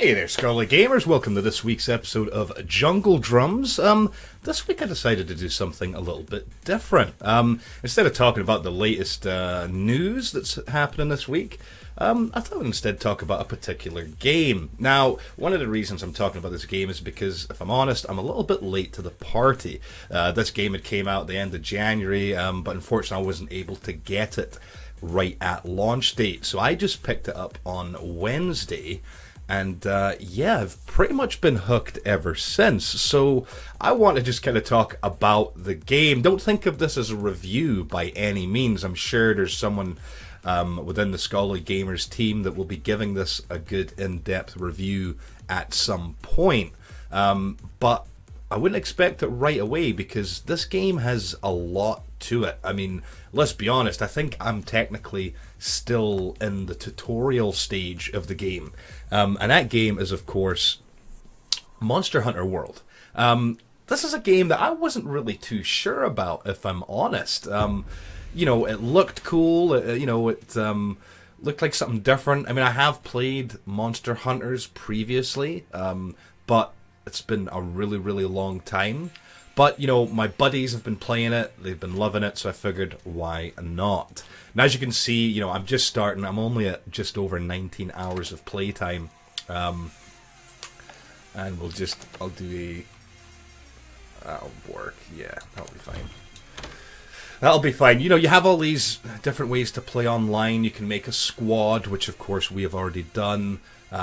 Hey there, Scarlet Gamers. Welcome to this week's episode of Jungle Drums. This week I decided to do something a little bit different. Instead of talking about the latest news that's happening this week, I thought I'd instead talk about a particular game. Now, one of the reasons I'm talking about this game is because, if I'm honest, I'm a little bit late to the party. This game had came out at the end of January, but unfortunately I wasn't able to get it right at launch date. So I just picked it up on Wednesday. And yeah, I've pretty much been hooked ever since. So I want to just kind of talk about the game. Don't think of this as a review by any means. I'm sure there's someone within the Scholarly Gamers team that will be giving this a good in-depth review at some point. But I wouldn't expect it right away because this game has a lot to it. I mean, let's be honest, I think I'm technically still in the tutorial stage of the game. And that game is, of course, Monster Hunter World. This is a game that I wasn't really too sure about, if I'm honest. You know, it looked cool, it looked like something different. I mean, I have played Monster Hunters previously, but it's been a really, really long time. But, you know, my buddies have been playing it, they've been loving it, so I figured, why not? And as you can see, you know, I'm just starting, I'm only at just over 19 hours of playtime. And I'll do that'll work, yeah, that'll be fine. That'll be fine. You know, you have all these different ways to play online. You can make a squad, which of course we have already done.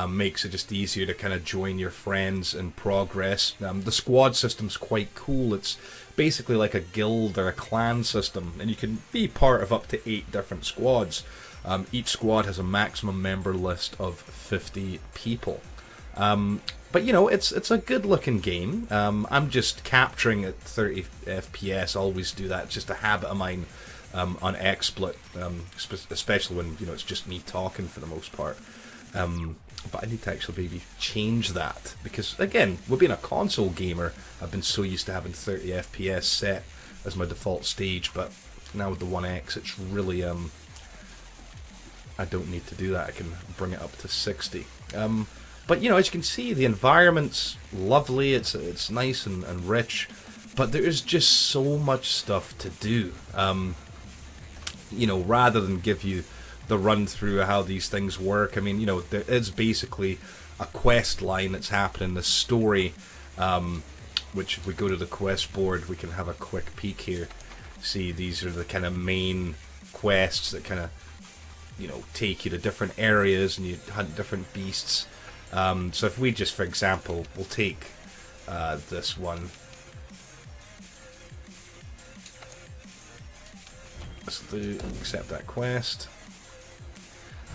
Makes it just easier to kind of join your friends in progress. The squad system's quite cool. It's basically like a guild or a clan system, and you can be part of up to 8 different squads. Each squad has a maximum member list of 50 people. But you know, it's a good looking game. I'm just capturing at 30 FPS. Always do that. It's just a habit of mine on XSplit, especially when, you know, it's just me talking for the most part. But I need to actually maybe change that, because again, with being a console gamer, I've been so used to having 30 FPS set as my default stage, but now with the One X, it's really I don't need to do that. I can bring it up to 60. But you know, as you can see, the environment's lovely. It's nice and rich, but there is just so much stuff to do. You know, rather than give you the run through of how these things work, I mean, you know, there is basically a quest line that's happening, the story, which if we go to the quest board, we can have a quick peek here. See, these are the kind of main quests that kind of, you know, take you to different areas and you hunt different beasts. So if we just, for example, we'll take this one. Let's accept that quest.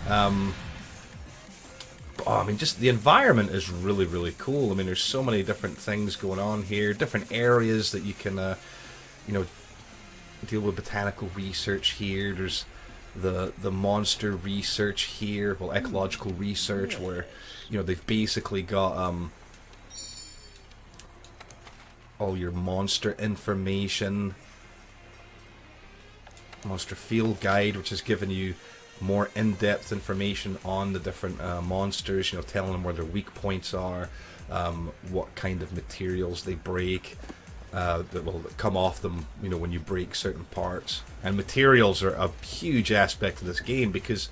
I mean, just the environment is really, really cool. I mean, there's so many different things going on here, different areas that you can, you know, deal with botanical research here. There's the monster research here, well, ecological research, where, you know, they've basically got all your monster information. Monster field guide, which is giving you more in-depth information on the different monsters, you know, telling them where their weak points are, what kind of materials they break, that will come off them, you know, when you break certain parts. And materials are a huge aspect of this game, because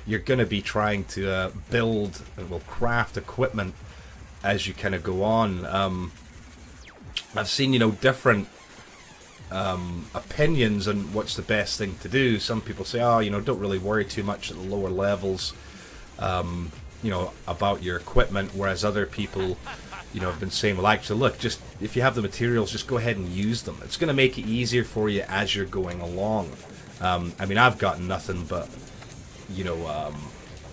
you're going to be trying to build and, well, craft equipment as you kind of go on. I've seen, you know, different opinions on what's the best thing to do. Some people say, oh, you know, don't really worry too much at the lower levels, you know, about your equipment, whereas other people, you know, have been saying, well, actually, look, just if you have the materials, just go ahead and use them. It's going to make it easier for you as you're going along. I mean, I've got nothing but, you know,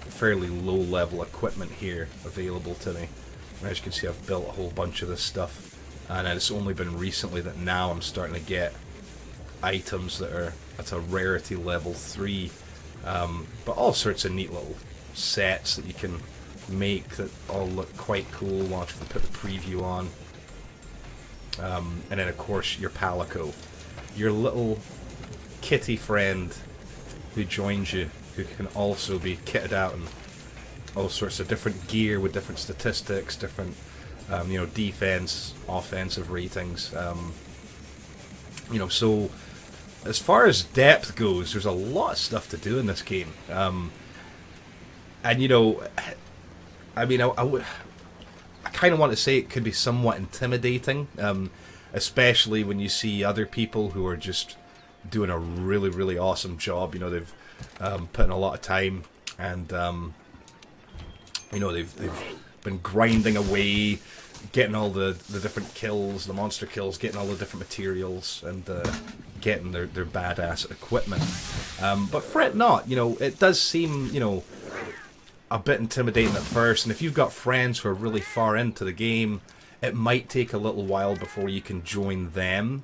fairly low level equipment here available to me. And as you can see, I've built a whole bunch of this stuff. And it's only been recently that now I'm starting to get items that are at a rarity level 3. But all sorts of neat little sets that you can make that all look quite cool. Watch if we put the preview on. And then, of course, your Palico. Your little kitty friend who joins you, who can also be kitted out and all sorts of different gear with different statistics, different defense, offensive ratings. So as far as depth goes, there's a lot of stuff to do in this game. And I kind of want to say it could be somewhat intimidating, especially when you see other people who are just doing a really, really awesome job. They've put in a lot of time, and they've been grinding away, getting all the different kills, the monster kills, getting all the different materials, and getting their badass equipment. But fret not, it does seem, a bit intimidating at first, and if you've got friends who are really far into the game, it might take a little while before you can join them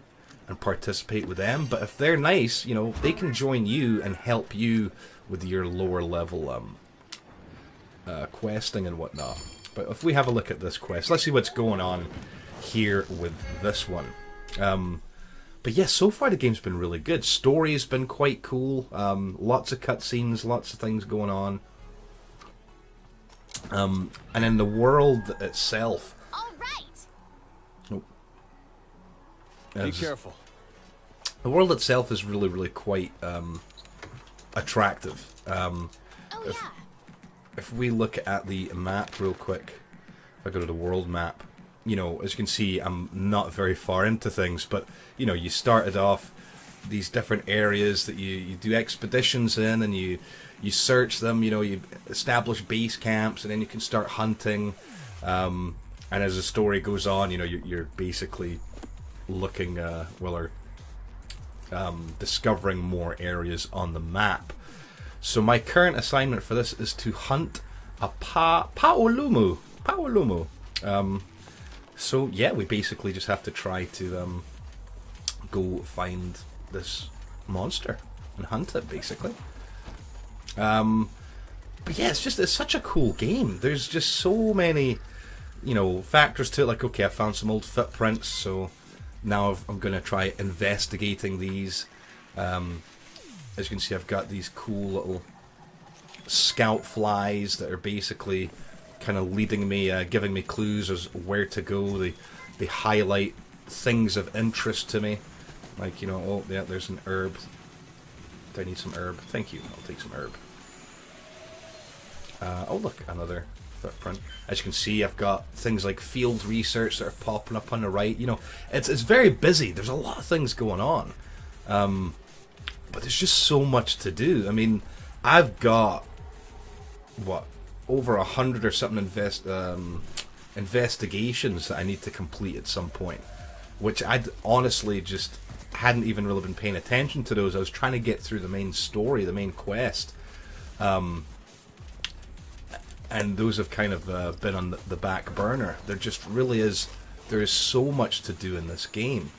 and participate with them. But if they're nice, they can join you and help you with your lower level questing and whatnot. But if we have a look at this quest, let's see what's going on here with this one. But yeah, so far the game's been really good. Story's been quite cool. Lots of cutscenes, lots of things going on. And in the world itself... All right. Be careful. The world itself is really, really quite attractive. If we look at the map real quick, if I go to the world map, as you can see, I'm not very far into things, but, you started off these different areas that you do expeditions in, and you search them, you establish base camps, and then you can start hunting. And as the story goes on, you're basically looking, discovering more areas on the map. So my current assignment for this is to hunt a Paolumu. So yeah, we basically just have to try to go find this monster and hunt it, basically. But yeah, it's such a cool game. There's just so many, factors to it. Like, okay, I found some old footprints, so now I'm going to try investigating these. As you can see, I've got these cool little scout flies that are basically kind of leading me, giving me clues as where to go. They highlight things of interest to me. Like, oh, yeah, there's an herb. Do I need some herb? Thank you, I'll take some herb. Oh, look, another footprint. As you can see, I've got things like field research that are popping up on the right. It's very busy. There's a lot of things going on. But there's just so much to do. I mean, I've got, over 100 or something investigations that I need to complete at some point, which I'd honestly just hadn't even really been paying attention to those. I was trying to get through the main story, the main quest, and those have kind of been on the back burner. There just really is, there is so much to do in this game.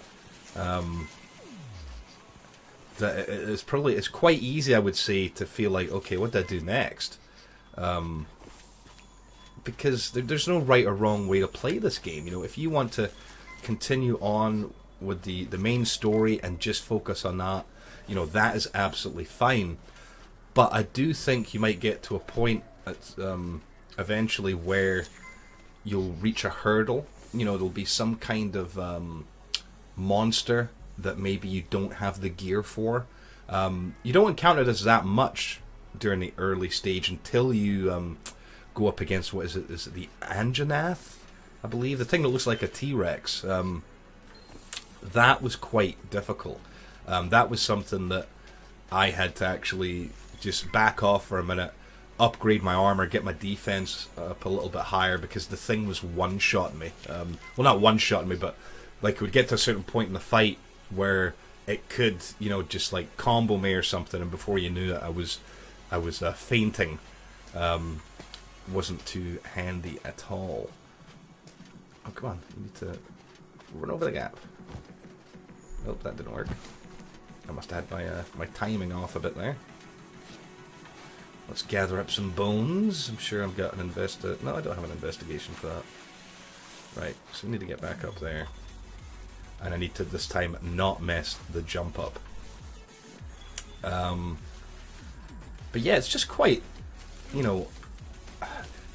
That it's quite easy, I would say, to feel like, okay, what do I do next? Because there's no right or wrong way to play this game. If you want to continue on with the main story and just focus on that, that is absolutely fine. But I do think you might get to a point eventually where you'll reach a hurdle. There'll be some kind of monster that maybe you don't have the gear for. You don't encounter this that much during the early stage until you go up against, what is it? Is it the Anjanath? I believe the thing that looks like a T-Rex. That was quite difficult. That was something that I had to actually just back off for a minute, upgrade my armor, get my defense up a little bit higher, because the thing was one-shotting me. Well, not one-shotting me, but like it would get to a certain point in the fight where it could, just like combo me or something, and before you knew it, I was fainting. Wasn't too handy at all. Oh, come on, you need to run over the gap. Nope, that didn't work. I must have had my timing off a bit there. Let's gather up some bones. I'm sure I've got an No, I don't have an investigation for that. Right, so we need to get back up there. And I need to, this time, not mess the jump up. But yeah, it's just quite,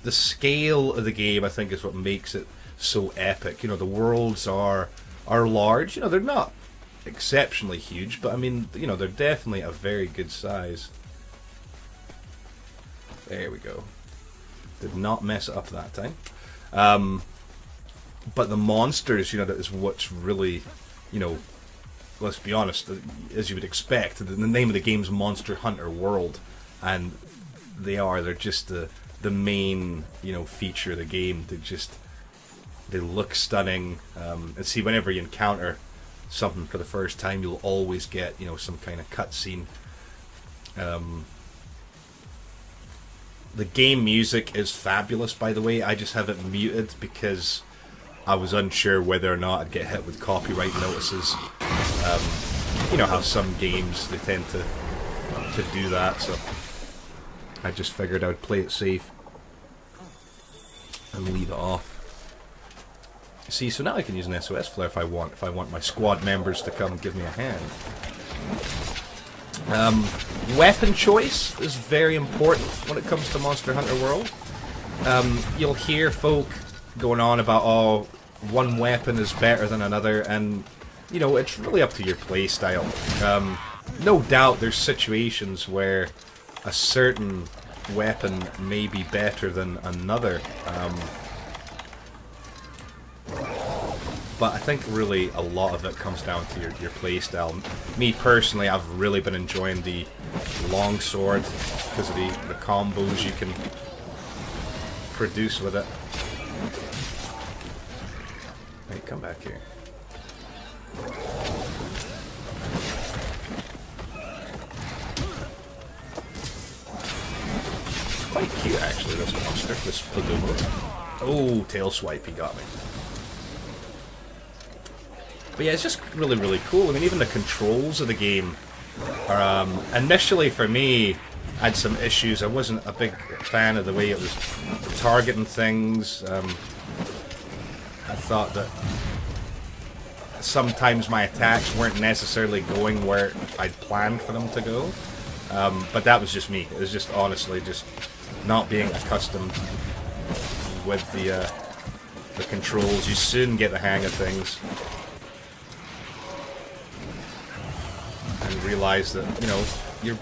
the scale of the game, I think, is what makes it so epic. You know, the worlds are large. You know, they're not exceptionally huge, but I mean, you know, they're definitely a very good size. There we go. Did not mess it up that time. But the monsters, you know, that is what's really, you know, let's be honest, as you would expect, the name of the game's Monster Hunter World, and they're just the main, you know, feature of the game. They look stunning, and see, whenever you encounter something for the first time, you'll always get, you know, some kind of cutscene. The game music is fabulous, by the way. I just have it muted because I was unsure whether or not I'd get hit with copyright notices. You know how some games, they tend to do that, so I just figured I'd play it safe and leave it off. See, so now I can use an SOS flare if I want my squad members to come give me a hand. Weapon choice is very important when it comes to Monster Hunter World. You'll hear folk going on about, oh, one weapon is better than another, and you know, it's really up to your playstyle. No doubt there's situations where a certain weapon may be better than another. But I think really a lot of it comes down to your playstyle. Me personally, I've really been enjoying the longsword because of the combos you can produce with it. Hey, come back here. It's quite cute, actually, this monster, this Padumo. Oh, tail swipe, he got me. But yeah, it's just really, really cool. I mean, even the controls of the game are, initially for me, I had some issues. I wasn't a big fan of the way it was targeting things. I thought that sometimes my attacks weren't necessarily going where I'd planned for them to go. But that was just me. It was just honestly just not being accustomed with the controls. You soon get the hang of things. And realize that, you know, you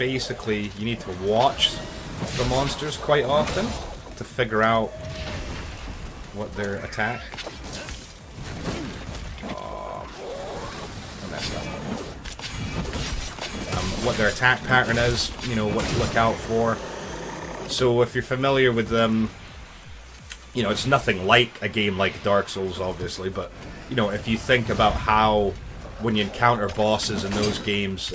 need to watch the monsters quite often to figure out what their attack. Oh, I messed up. What their attack pattern is, you know, what to look out for. So if you're familiar with them, you know, it's nothing like a game like Dark Souls, obviously, but, you know, if you think about how when you encounter bosses in those games,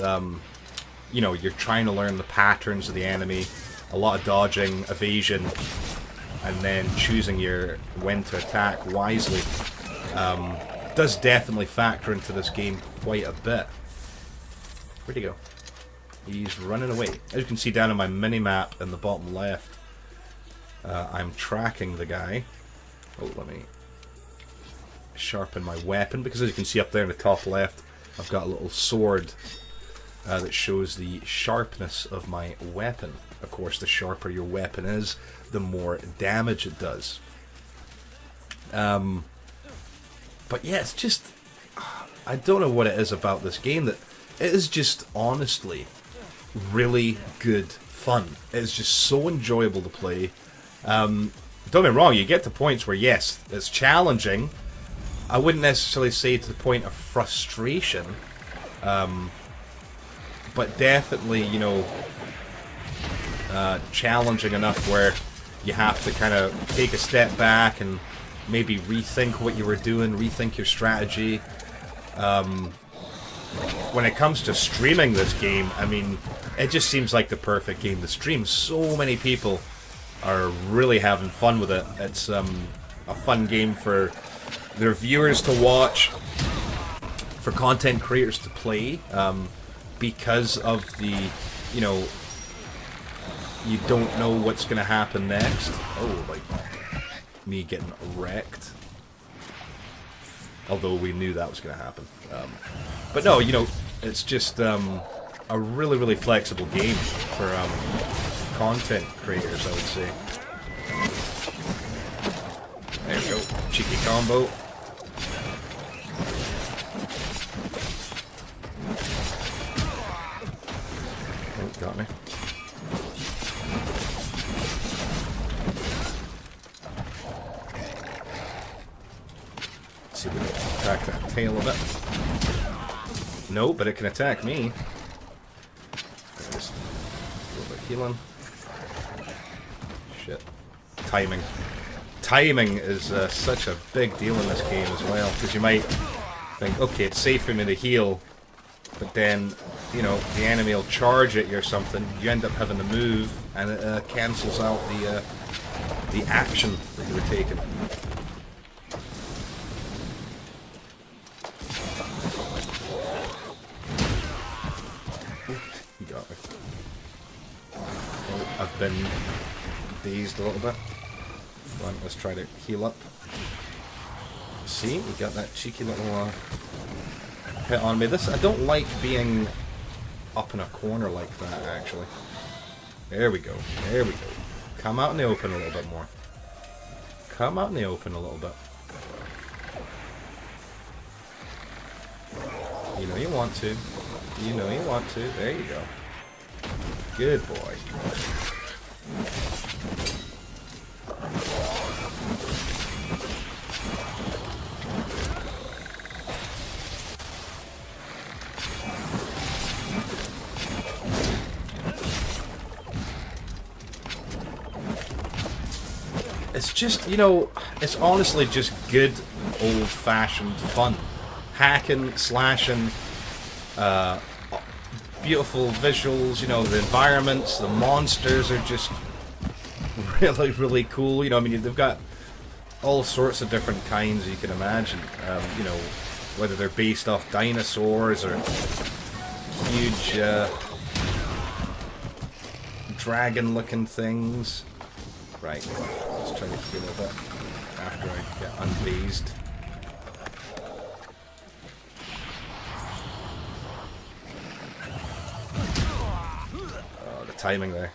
you know, you're trying to learn the patterns of the enemy, a lot of dodging, evasion, and then choosing when to attack wisely. Does definitely factor into this game quite a bit. Where'd he go? He's running away. As you can see down on my mini-map in the bottom left, I'm tracking the guy. Oh, let me sharpen my weapon, because as you can see up there in the top left, I've got a little sword that shows the sharpness of my weapon. Of course, the sharper your weapon is, the more damage it does. But yeah, it's just, I don't know what it is about this game that it is just honestly really good fun. It's just so enjoyable to play. Don't get me wrong, you get to points where yes, it's challenging. I wouldn't necessarily say to the point of frustration, but definitely, you know, challenging enough where you have to kind of take a step back and maybe rethink what you were doing, rethink your strategy. When it comes to streaming this game, I mean, it just seems like the perfect game to stream. So many people are really having fun with it. It's a fun game for their viewers to watch, for content creators to play, because of the, you know, you don't know what's going to happen next. Oh, like me getting wrecked. Although we knew that was going to happen. But no, you know, it's just a really, really flexible game for content creators, I would say. cheeky combo. Oh, got me. Let's see if we can attack that tail a bit. No, but it can attack me. Just a little bit of healing. Shit. Timing. Timing is such a big deal in this game as well, because you might think, okay, it's safe for me to heal, but then, you know, the enemy will charge at you or something, you end up having to move, and it cancels out the action that you were taking. You got me. Oh, I've been dazed a little bit. Right, let's try to heal up. See, you got that cheeky little hit on me. I don't like being up in a corner like that, actually. There we go. There we go. Come out in the open a little bit more. Come out in the open a little bit. You know you want to. You know you want to. There you go. Good boy. It's just, you know, it's honestly just good old-fashioned fun. Hacking, slashing, beautiful visuals, you know, the environments, the monsters are just really, really cool. You know, I mean, they've got all sorts of different kinds you can imagine. You know, whether they're based off dinosaurs or huge dragon-looking things. Right, let's try to heal a bit after I get unfazed. Oh, the timing there.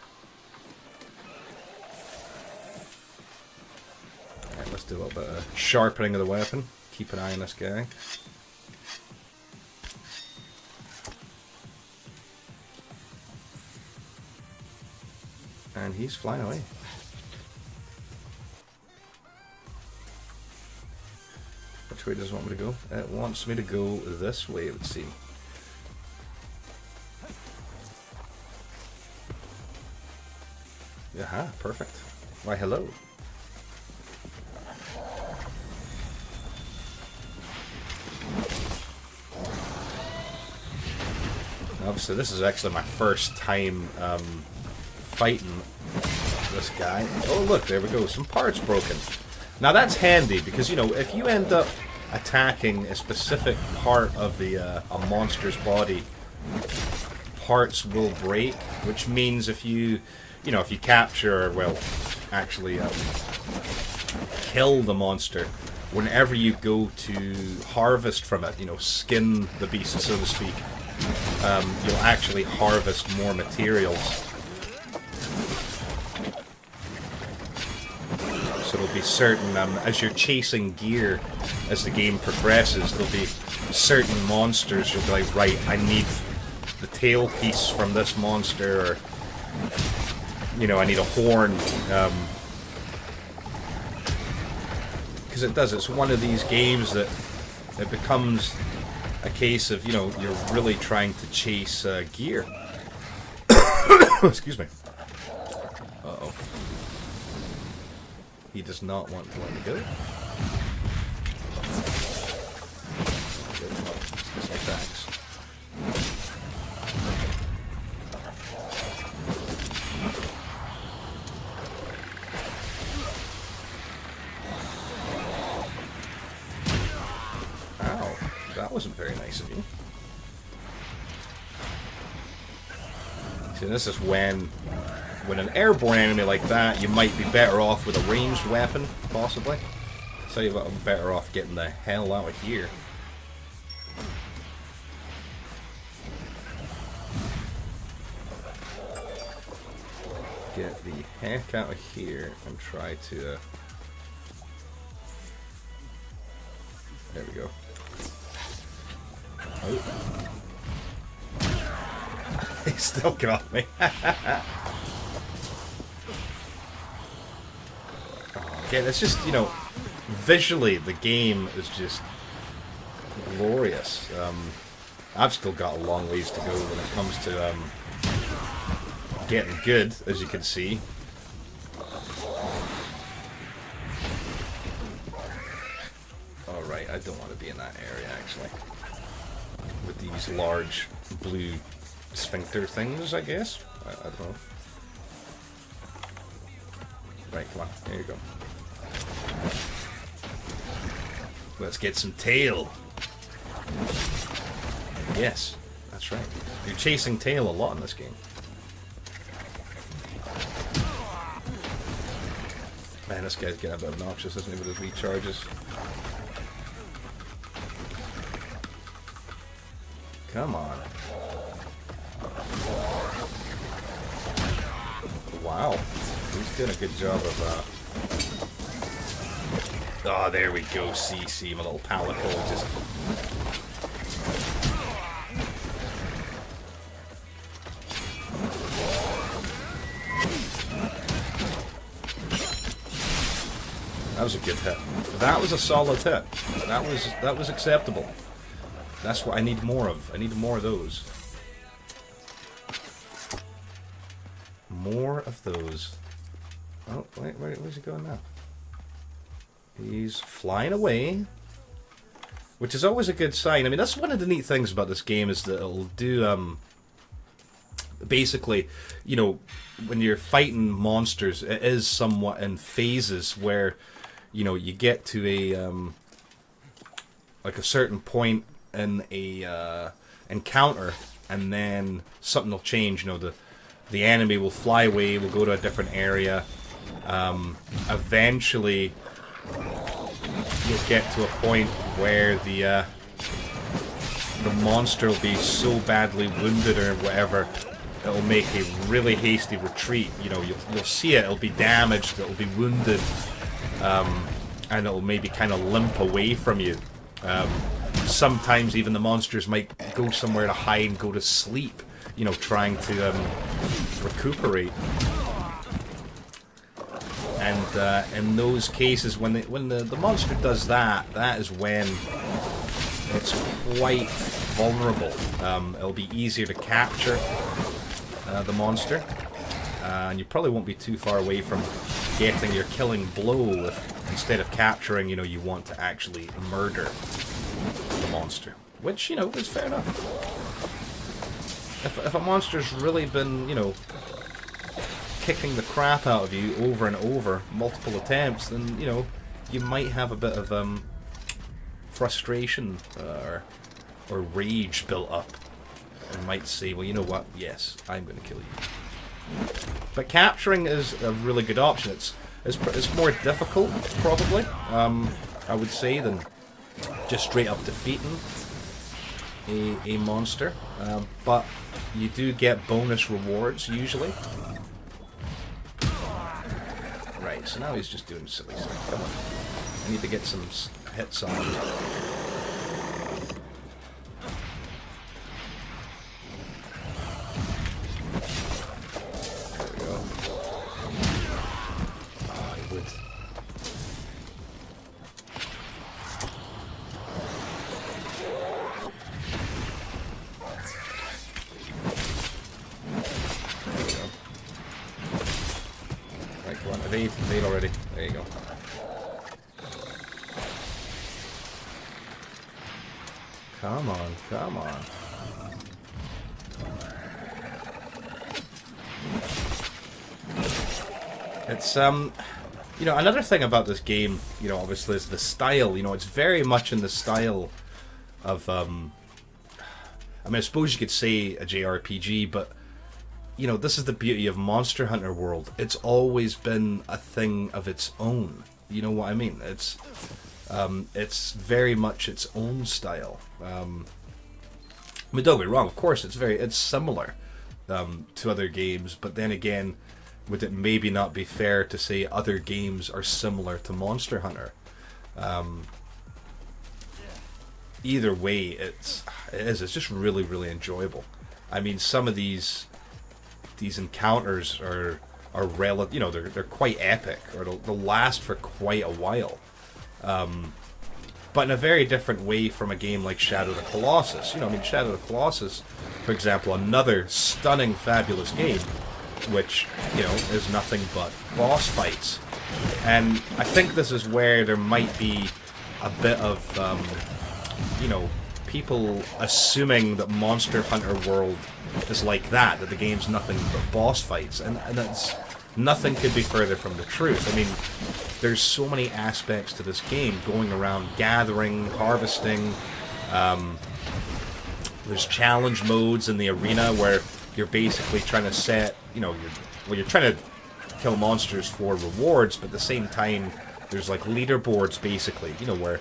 Alright, let's do a little bit of sharpening of the weapon. Keep an eye on this guy. And he's flying away. Which way does it want me to go? It wants me to go this way, let's see. Aha, perfect. Why, hello. Obviously, this is actually my first time fighting this guy. Oh, look, there we go. Some parts broken. Now that's handy because, you know, if you end up attacking a specific part of the a monster's body, parts will break, which means if you know, if you capture, well, actually kill the monster, whenever you go to harvest from it, you know, skin the beast, so to speak, you'll actually harvest more materials. So it'll be certain, as you're chasing gear, as the game progresses, there'll be certain monsters you'll be like, right, I need the tail piece from this monster, or, you know, I need a horn. Because it's one of these games that it becomes a case of, you know, you're really trying to chase gear. Excuse me. Uh-oh. He does not want to let me go. Let's get some attacks. Ow, that wasn't very nice of you. See, this is when an airborne enemy like that, you might be better off with a ranged weapon, possibly. Tell you what, I'm better off getting the hell out of here. Get the heck out of here and try to Oh. He still got me. Okay, that's just, you know, visually the game is just glorious. I've still got a long ways to go when it comes to getting good, as you can see. Alright, I don't want to be in that area, actually. With these large blue sphincter things, I guess? I don't know. Right, come on, there you go. Let's get some tail. Yes, that's right. You're chasing tail a lot in this game. Man, this guy's getting a bit obnoxious, isn't he, with his recharges? Come on. Wow. He's doing a good job of, Oh, there we go, CC, my little pallet hole just... That was a good hit. That was a solid hit. That was acceptable. That's what I need more of. I need more of those. More of those. Oh, wait, where's he going now? He's flying away, which is always a good sign. I mean, that's one of the neat things about this game is that it'll do, basically, you know, when you're fighting monsters, it is somewhat in phases where, you know, you get to a, like a certain point in a encounter, and then something will change. You know, the enemy will fly away, will go to a different area. Eventually, you'll get to a point where the monster will be so badly wounded or whatever, it'll make a really hasty retreat. You know, you'll see it. It'll be damaged. It'll be wounded, and it'll maybe kind of limp away from you. Sometimes even the monsters might go somewhere to hide and go to sleep. You know, trying to recuperate. And in those cases, when the monster does that, that is when it's quite vulnerable. It'll be easier to capture the monster, and you probably won't be too far away from getting your killing blow. If instead of capturing, you know, you want to actually murder the monster, which, you know, is fair enough. If a monster's really been, you know, kicking the crap out of you over and over, multiple attempts, then, you know, you might have a bit of frustration or rage built up, and might say, well, you know what, yes, I'm going to kill you. But capturing is a really good option. It's more difficult, probably, I would say, than just straight up defeating a monster, but you do get bonus rewards, usually. Right, so now he's just doing silly stuff. Come on. I need to get some hits on him. There we go. Oh, I would. Evade already. There you go. Come on, come on. It's, you know, another thing about this game, you know, obviously is the style. You know, it's very much in the style of, I mean, I suppose you could say a JRPG, but you know, this is the beauty of Monster Hunter World. It's always been a thing of its own. You know what I mean? It's very much its own style. I mean, don't get me wrong. Of course, it's similar to other games, but then again, would it maybe not be fair to say other games are similar to Monster Hunter? either way, it's just really, really enjoyable. I mean, some of these encounters are they're quite epic, or they'll last for quite a while. But in a very different way from a game like Shadow of the Colossus. Shadow of the Colossus, for example, another stunning, fabulous game, which, is nothing but boss fights. And I think this is where there might be a bit of, people assuming that Monster Hunter World is like that the game's nothing but boss fights. And that's, nothing could be further from the truth. I mean, there's so many aspects to this game, going around gathering, harvesting. There's challenge modes in the arena where you're basically trying to set, you're trying to kill monsters for rewards, but at the same time, there's like leaderboards basically, where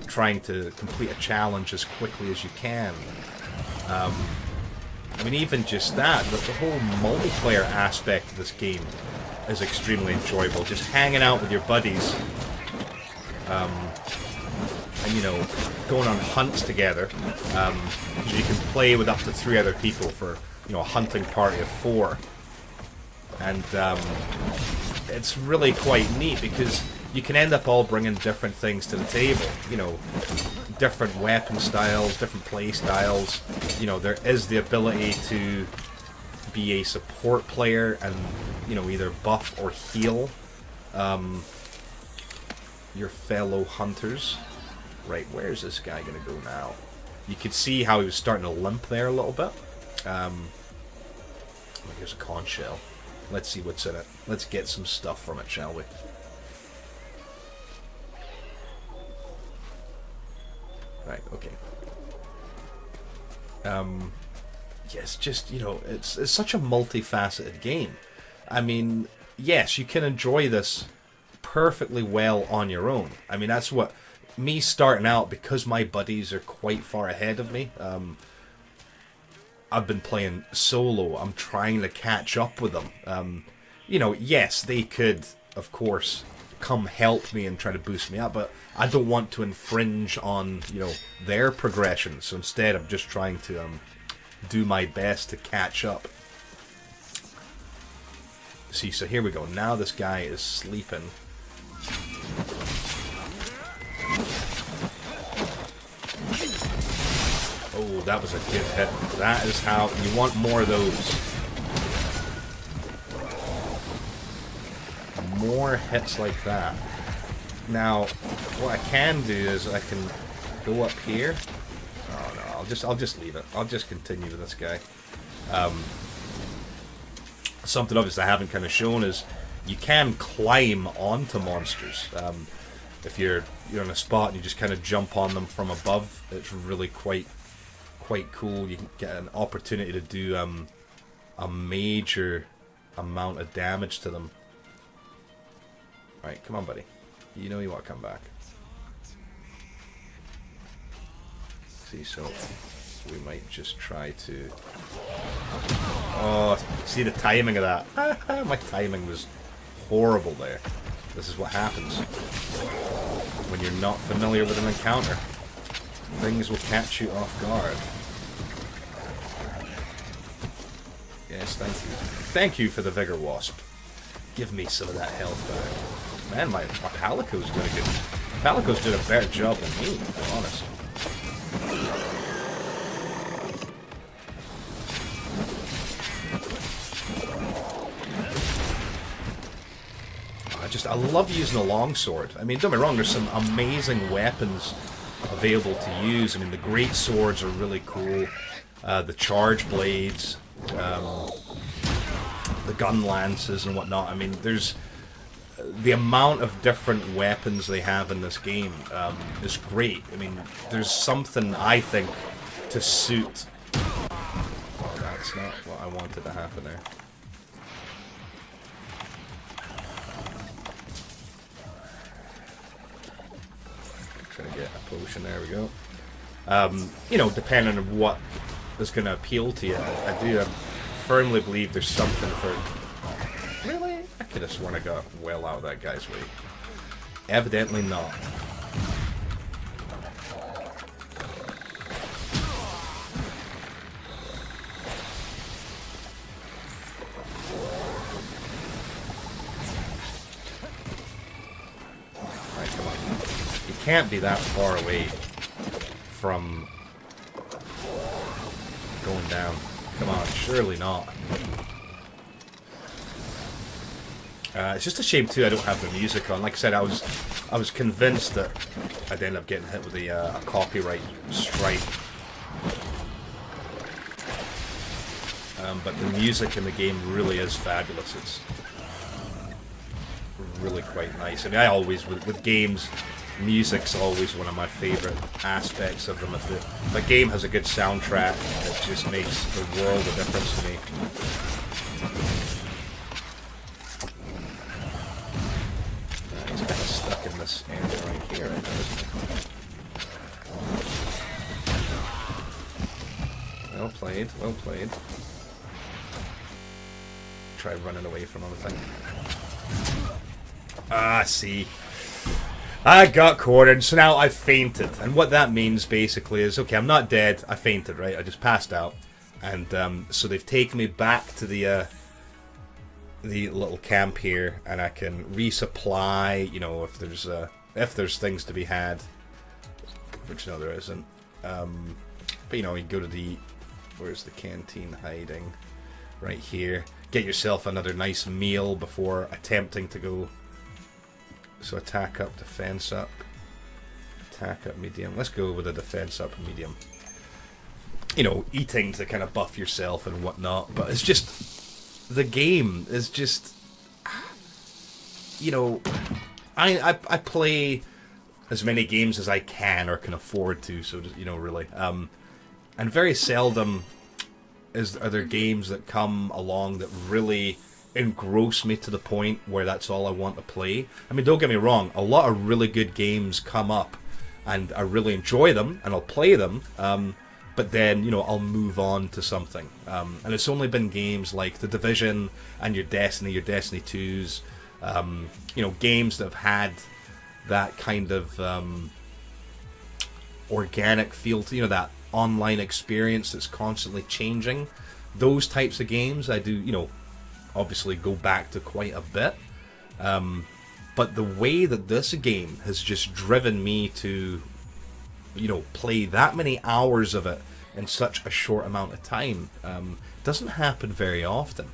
you're trying to complete a challenge as quickly as you can. Even just that, the whole multiplayer aspect of this game is extremely enjoyable. Just hanging out with your buddies, and going on hunts together. You can play with up to 3 other people for a hunting party of 4, and it's really quite neat because you can end up all bringing different things to the table. Different weapon styles, different play styles. There is the ability to be a support player and either buff or heal your fellow hunters. Right, where's this guy gonna go now? You could see how he was starting to limp there a little bit. Here's a conch shell. Let's see what's in it. Let's get some stuff from it, shall we? Right, okay. Yes, just, it's such a multifaceted game. I mean, yes, you can enjoy this perfectly well on your own. I mean, that's what... Me starting out, because my buddies are quite far ahead of me, I've been playing solo. I'm trying to catch up with them. Yes, they could, of course, come help me and try to boost me up, but I don't want to infringe on, their progression. So instead, I'm just trying to do my best to catch up. See, so here we go. Now this guy is sleeping. Oh, that was a good hit. That is how you want more of those. More hits like that. Now, what I can do is I can go up here. Oh no, I'll just leave it. I'll just continue with this guy. Something obvious I haven't kind of shown is you can climb onto monsters. If you're in a spot and you just kind of jump on them from above, it's really quite cool. You can get an opportunity to do a major amount of damage to them. Right, come on, buddy. You know you want to come back. See, so we might just try to... Oh, see the timing of that? My timing was horrible there. This is what happens when you're not familiar with an encounter. Things will catch you off guard. Yes, thank you. Thank you for the Vigor Wasp. Give me some of that health back. Man, my Palico's doing a good... Palico's doing a better job than me, to be honest. I love using a longsword. I mean, don't get me wrong, there's some amazing weapons available to use. I mean, the great swords are really cool. The charge blades, the gun lances and whatnot. I mean, there's the amount of different weapons they have in this game is great. I mean, there's something, I think, to suit... Oh, that's not what I wanted to happen there. Trying to get a potion, there we go. Depending on what is going to appeal to you, I firmly believe there's something for... Really? I could have sworn I got well out of that guy's way. Evidently not. can't be that far away from going down. Come on, surely not. It's just a shame too I don't have the music on. Like I said, I was convinced that I'd end up getting hit with a copyright strike. But the music in the game really is fabulous. It's really quite nice. I mean, I always, with games, music's always one of my favorite aspects of them. If the game has a good soundtrack, it just makes the world of difference to me. He's kind of stuck in this area right here, isn't he? Well played, well played. Try running away from him, I think. Ah, see. I got cornered, so now I've fainted. And what that means, basically, is, okay, I'm not dead. I fainted, right? I just passed out. And so they've taken me back to the little camp here, and I can resupply, you know, if there's things to be had. Which, no, there isn't. But, you know, you go to the... Where's the canteen hiding? Right here. Get yourself another nice meal before attempting to go. So attack up, defense up. Attack up, medium. Let's go with a defense up, medium. You know, eating to kind of buff yourself and whatnot. But it's just... The game is just... You know... I play as many games as I can or can afford to. So, you know, really. And very seldom... are there games that come along that really engross me to the point where that's all I want to play. I mean, don't get me wrong, a lot of really good games come up and I really enjoy them and I'll play them, but then, you know, I'll move on to something. And it's only been games like The Division and your Destiny 2s, you know, games that have had that kind of organic feel to, you know, that online experience that's constantly changing. Those types of games I do, you know, obviously go back to quite a bit. But the way that this game has just driven me to, you know, play that many hours of it in such a short amount of time doesn't happen very often.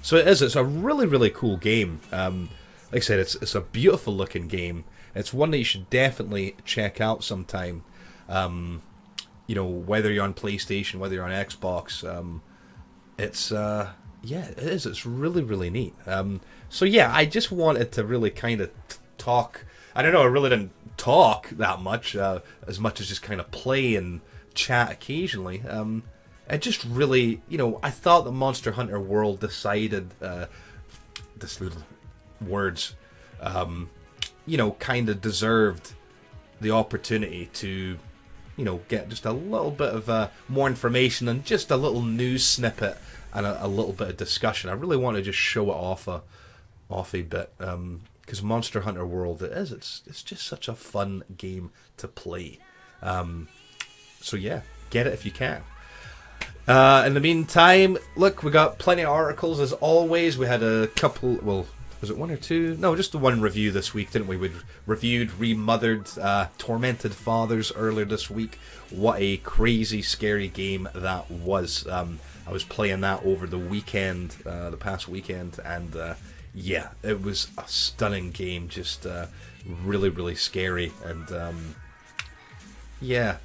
So it's a really, really cool game. Like I said, it's a beautiful looking game. It's one that you should definitely check out sometime. You know, whether you're on PlayStation, whether you're on Xbox, it's yeah, it is. It's really, really neat. So yeah, I just wanted to really kind of talk. I don't know, I really didn't talk that much as just kind of play and chat occasionally. I just really, you know, I thought that Monster Hunter World decided this little words, you know, kind of deserved the opportunity to, you know, get just a little bit of more information and just a little news snippet and a little bit of discussion. I really want to just show it off a bit, because Monster Hunter World, it's just such a fun game to play. So yeah, get it if you can. In the meantime, look, we got plenty of articles as always. We had a couple, well, was it one or two? No, just the one review this week, didn't we? We reviewed Remothered Tormented Fathers earlier this week. What a crazy, scary game that was. I was playing that over the weekend, the past weekend, and yeah, it was a stunning game, just really, really scary. And yeah,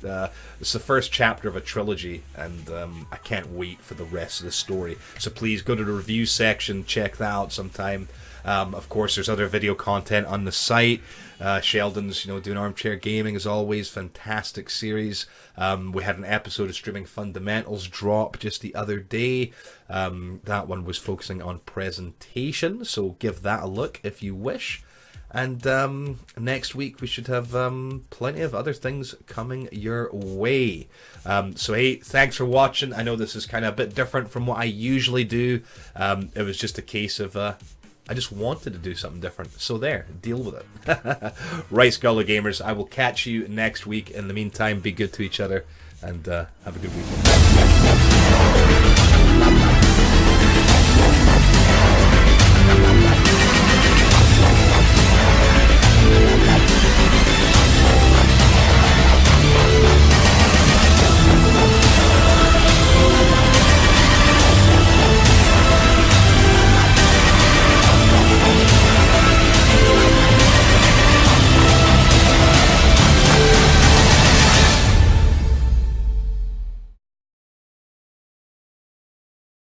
it's the first chapter of a trilogy, and I can't wait for the rest of the story. So please go to the review section, check that out sometime. Of course, there's other video content on the site. Sheldon's, you know, doing Armchair Gaming as always. Fantastic series. We had an episode of Streaming Fundamentals drop just the other day. That one was focusing on presentation, so give that a look if you wish. And next week we should have plenty of other things coming your way. So hey, thanks for watching. I know this is kind of a bit different from what I usually do. It was just a case of I just wanted to do something different. So there, deal with it. Right, Scholar Gamers, I will catch you next week. In the meantime, be good to each other and have a good weekend.